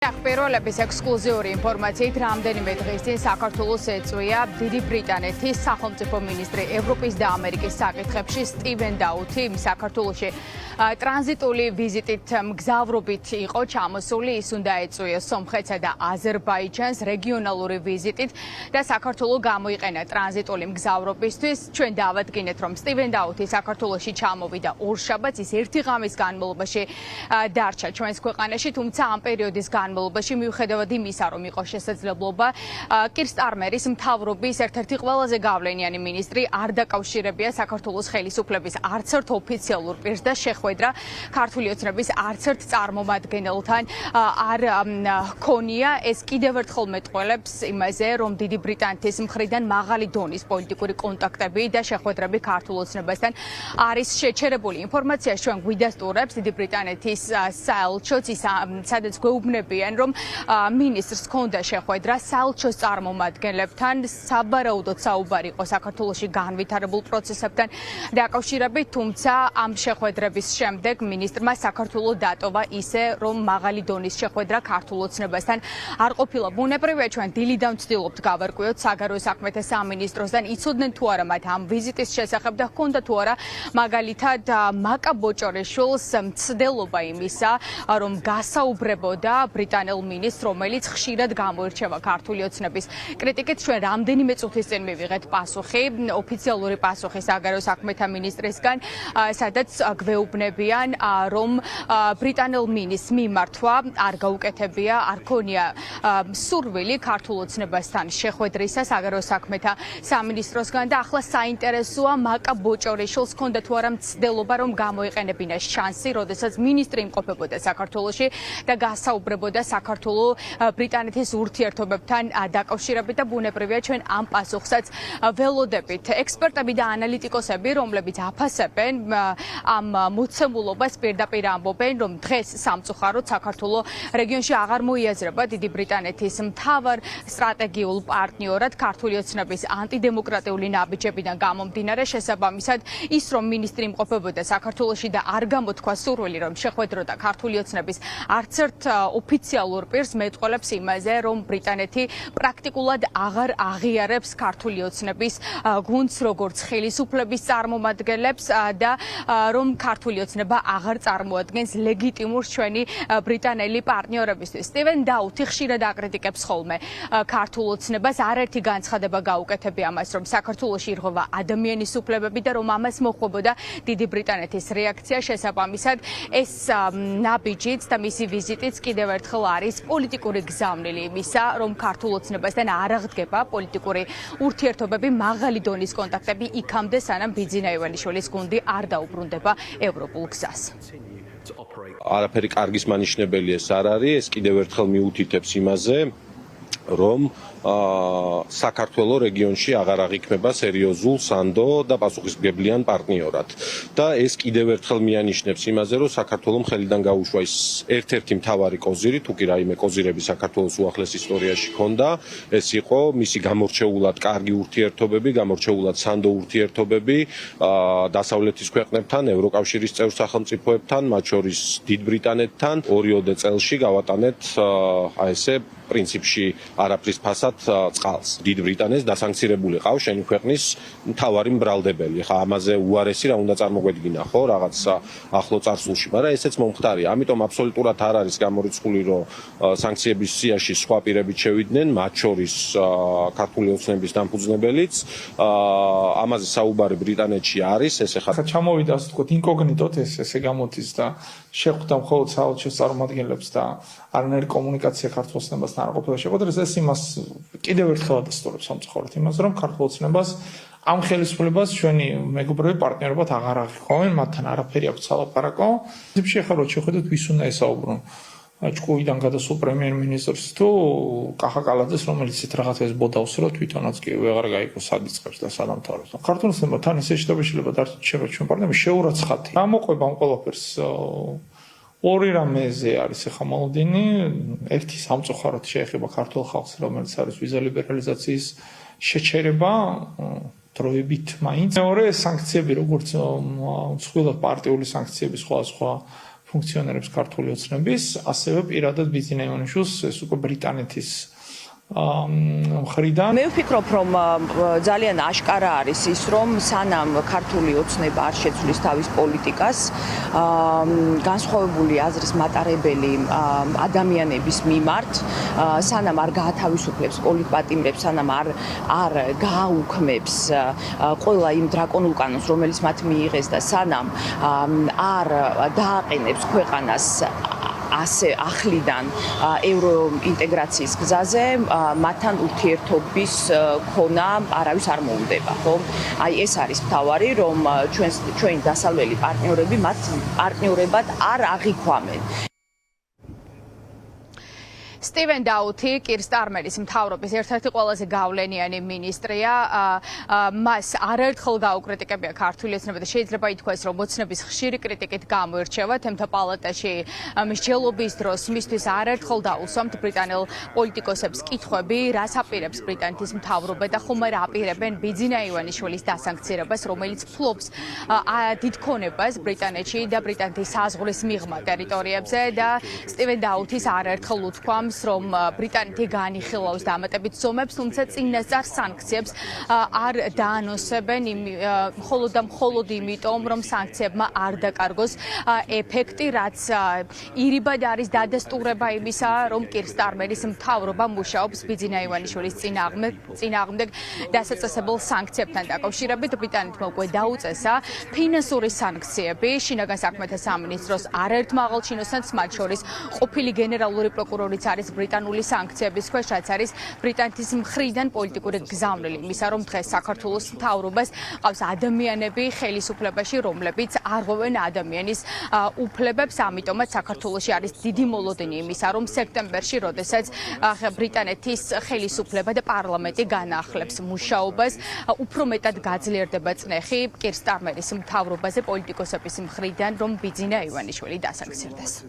პირველების ექსკლუზიური ინფორმაციით რამდენიმე დღის წინ საქართველოს ეწვია დიდი ბრიტანეთის სახელმწიფო მინისტრი ევროპის და ამერიკის საკითხებში სტივენ დაუთი საქართველოში ტრანზიტული ვიზიტით მგზავრობით იყო ჩამოსული. ის უნდა ეწვიოს სომხეთსა და აზერბაიჯანს რეგიონალური ვიზიტით და საქართველოს გამოიყენა ტრანზიტული მგზავრობისთვის. ჩვენ დავადგინეთ, რომ სტივენ დაუთი საქართველოში ჩამოვიდა ორშაბათს, ის ერთი ღამის განმავლობაში დარჩა ჩვენს ქვეყანაში, თუმცა ამ პერიოდის განმავლობაში მიუხედავად იმისა, რომ იყო შესაძლებლობა კირ სტარმერის მთავრობის ერთ-ერთი ყველაზე გავლენიანი მინისტრი არ დაკავშირებია საქართველოს ხელისუფლების არც ერთ ოფიციალურ პირს და შეხვედრა ქართული ოცნების არც ერთ წარმომადგენელთან არ ჰქონია. ეს კიდევ ერთხელ მეტყველებს იმაზე, რომ დიდი ბრიტანეთის მხრიდან მაღალი დონის პოლიტიკური კონტაქტები და შეხვედრები ქართულ ოცნებასთან არის შეჩერებული. ინფორმაციას ჩვენ გვიდასტურებს დიდი ბრიტანეთის საელჩოც, სადაც გვეუბნებიან, რომ მინისტრს ჰქონდა შეხვედრა საელჩოს წარმომადგენლებთან, საბარაუდოდ საუბარი იყო საქართველოში განვითარებულ პროცესებთან დაკავშირებით, თუმცა ამ შეხვედრების შემდეგ მინისტრმა საქართველოს დატოვა ისე, რომ მაღალი დონის შეხვედრა ქართულ ოცნებასთან არ ყოფილა. ბუნებრივია, ჩვენ დილიდან ვცდილობთ გავარკვიოთ საგარეო საქმეთა სამინისტროსთან, იცოდნენ თუ არა მათ ამ ვიზიტის შესახებ და ჰქონდა თუ არა მაგალითად მაკა ბოჭორიშვილს მცდელობა იმისა, რომ გასაუბრებოდა ბრიტანელ მინისტრს, რომელიც ხშირად გამოირჩევა ქართული ოცნების კრიტიკით. ჩვენ რამდენიმე წუთის წინ მივიღეთ პასუხი, ოფიციალური პასუხი საგარეო საქმეთა მინისტრისგან, სადაც გვეუბნებიან, რომ ბრიტანელ მინისტრს მიმართვა არ გაუკეთებია, არ ქონია სურვილი ქართულ ოცნებასთან შეხვედრისა საგარეო საქმეთა სამინისტროსგან და ახლა საინტერესოა მაკა ბოჭორიშვილს ჰქონდა თუ არა მცდელობა, რომ გამოიყენებინა შანსი, როდესაც მინისტრი იმყოფებოდა საქართველოში და გასაუბრებოდა საქართველოს ბრიტანეთის ურთიერთობებთან დაკავშირებით და ბუნებრივია, ჩვენ ამ პასუხსაც ველოდებით. ექსპერტები და ანალიტიკოსები, რომლებიც აფასებენ ამ მოცემულობას, პირდაპირ ამბობენ, რომ დღეს სამწუხაროდ საქართველოს რეგიონში აღარ მოიაზრება დიდი ბრიტანეთის მთავარ სტრატეგიულ პარტნიორად ქართული ოცნების ანტიდემოკრატიული ნაბიჯებიდან გამომდინარე. შესაბამისად, ის რომ მინისტრი იმყოფებოდა საქართველოში და არ გამოთქვა სურვილი, რომ შეხვედროდა ქართული ოცნების არც ერთ ოფიციალურ პირს, მეტყველებს იმაზე, რომ ბრიტანეთი პრაქტიკულად აღარ აღიარებს ქართული ოცნების გუნდს როგორც ხელისუფლების წარმომადგენლებს და რომ ქართული ოცნება აღარ წარმოადგენს ლეგიტიმურს ჩვენი ბრიტანელი პარტნიორებისთვის. სტივენ დაუთი ხშირად აკრიტიკებს ხოლმე ქართულ ოცნებას, არაერთი განცხადება გაუკეთებია ამას, რომ საქართველოში ირღვევა ადამიანის უფლებები და რომ ამას მოჰყვებოდა დიდი ბრიტანეთის რეაქცია. შესაბამისად, ეს ნაბიჯიც და მისი ვიზიტიც კიდევ ერთხელ არის პოლიტიკური გზავნილი იმისა, რომ ქართულ ოცნებასთან არ აღდგება პოლიტიკური ურთიერთობები, მაღალი დონის კონტაქტები იქამდე, სანამ ბიძინა ივალიშვილის გუნდი არ დაუბრუნდება ევროპულ გზას. არაფერი კარგის მანიშნებელი ეს არ არის, ეს კიდევ ერთხელ მიუთითებს იმაზე, რომ საქართველოს რეგიონში აღარ აღიქმება სერიოზულ სანდო და პასუხისმგებლიან პარტნიორად. და ეს კიდევ ერთხელ მიანიშნებს იმაზე, რომ საქართველოს ხელიდან გაუშვა ის ერთ-ერთი მთავარი კოზირი, თუ კი რაიმე კოზირები საქართველოს უახლეს ისტორიაში ჰქონდა, ეს იყო მისი გამორჩეულად კარგი ურთიერთობები, გამორჩეულად სანდო ურთიერთობები დასავლეთის ქვეყნებთან, ევროკავშირის წევრ სახელმწიფოებთან, მათ შორის დიდ ბრიტანეთთან. 2 წელში გავატანეთ ესე პრინციპში არაფრის ფასად წყალს. დიდ ბრიტანეთს დასანქცირებული ყავს შენი ქვეყნის მთავარი მბრალდებელი. ხა ამაზე უარესი რა უნდა წარმოგვედგინა, ხო, რაღაც ახლო წარსულში, მაგრამ ესეც მომხდარია. ამიტომ აბსოლუტურად არ არის გამორიცხული, რომ სანქციების სიაში სხვა პირებიც შევიდნენ, მათ შორის ქართული ოცნების დამფუძნებელიც. ამაზე საუბარი ბრიტანეთში არის, ეს ხა ჩამოვიდა, ასე ვთქვათ, ინკოგნიტოთ ესე გამოდის და შეხვდა მხოლოდ საელჩოს წარმომადგენლებს და არანაირი კომუნიკაცია ქართულ ოცნებასთან არ ყოფილა შეხვედრას. ეს იმას კიდევ ერთხელ ადასტურებს სამწუხაროდ იმას, რომ ქართულ ოცნებას ამ ხელისუფლებას ჩვენი მეგობრები პარტნიორებად აღარ აღიქვამენ, მათთან არაფერი აქვს სალაპარაკო. თებში ახლა რო შეხედოთ, ვის უნდა ესაუბრონ ჭკუიდან გადასულ პრემიერ-მინისტრს თუ კახა კალაძეს, რომელიც ისეთ რაღაცას ბოდავს, რომ თვითონაც კი ვეღარ გაიგო სად იწყებს და სად ამთავრებს. ქართულ ოცნებთან ესე შეტაბილება დარჩება ჩვენ პარტნიორები შეურაცხათი. გამოყვება ამ ყველაფერს ორი რამეზე არის ახლა მოლოდინი. ერთი სამწუხაროდ შეეხება ქართულ ხალხს, რომელიც არის ვიზა ლიბერალიზაციის შეჩერება დროებით მაინც. მეორე სანქციები, როგორც მსხვილად პარტიული სანქციები, სხვა ფუნქციონერებს ქართული ოცნების, ასევე პირადად ბიძინა ივანიშვილს ეს უკვე ბრიტანეთის მხრიდან. მე ვფიქრობ, რომ ძალიან აშკარა არის ის, რომ სანამ ქართული ოცნება არ შეცვლის თავის პოლიტიკას, განსხვავებული აზრის მატარებელი ადამიანების მიმართ, სანამ არ გაათავისუფლებს პოლიტპატიმრებს, სანამ არ გააუქმებს ყველა იმ დრაკონულ კანონს, რომელიც მათ მიიღეს და სანამ არ დააყენებს ქვეყანას ასე ახლიდან ევროინტეგრაციის გზაზე მათთან ურთიერთობის ქონა არავის არ მოუნდება, ხო? აი ეს არის მთავარი, რომ ჩვენი დასავლელი პარტნიორები მათ პარტნიორებად არ აღიქვამენ. სტივენ დაუთი კირ სტარმერის მთავრობის ერთ-ერთი ყველაზე გავლენიანი მინისტრია. მას არაერთხელ გაუკრიტიკებია ქართული ოცნება და შეიძლება ითქვას, რომ ოცნების ხშირი კრიტიკით გამოირჩევა თემთა პალატაში მსჯელობის დროს მისთვის არაერთხელ დაუსვამთ ბრიტანელ პოლიტიკოსებს კითხვები, რას აპირებს ბრიტანეთის მთავრობა და ხომ არ აპირებენ ბიძინა ივანიშვილის დასანქცირებას, რომელიც ფლობს დიდ ქონებას ბრიტანეთში და ბრიტანეთის საზღვრის მიღმა ტერიტორიებზე და სტივენ დაუთის არაერთხელ უთქვამს, რომ ბრიტანეთი განიხილავს დამატებით ზომებს, თუმცა წინასწარ სანქციებს არ დაანონსებენ მხოლოდ იმიტომ, რომ სანქციებმა არ დაკარგოს ეფექტი, რაც ირიბად არის დადასტურება იმისა, რომ კირ სტარმერის მთავრობა მუშაობს ბიძინა ივანიშვილის წინააღმდეგ დასაწესებულ სანქციებთან დაკავშირებით. ბრიტანეთმა უკვე დაუწესა ფინანსური სანქციები შინაგან საქმეთა სამინისტროს არაერთმა აღალჩინოსანს, მათ შორის ყოფილი გენერალური პროკურორიც არის ბრიტანული სანქციების ქვეშ, რაც არის ბრიტანეთის მხრიდან პოლიტიკური გზავნილი იმისა, რომ დღეს საქართველოს მთავრობას ყავს ადამიანები ხელისუფლებაში, რომლებიც არღვევენ ადამიანის უფლებებს, ამიტომაც საქართველოში არის დიდი მოლოდინი იმისა, რომ სექტემბერში, როდესაც ბრიტანეთის ხელისუფლება და პარლამენტი განახლებს მუშაობას, უფრო მეტად გაძლიერდება წნეხი კირ სტარმერის მთავრობაზე პოლიტიკოსების მხრიდან, რომ ბიძინა ივანიშვილი დასანქცირდეს.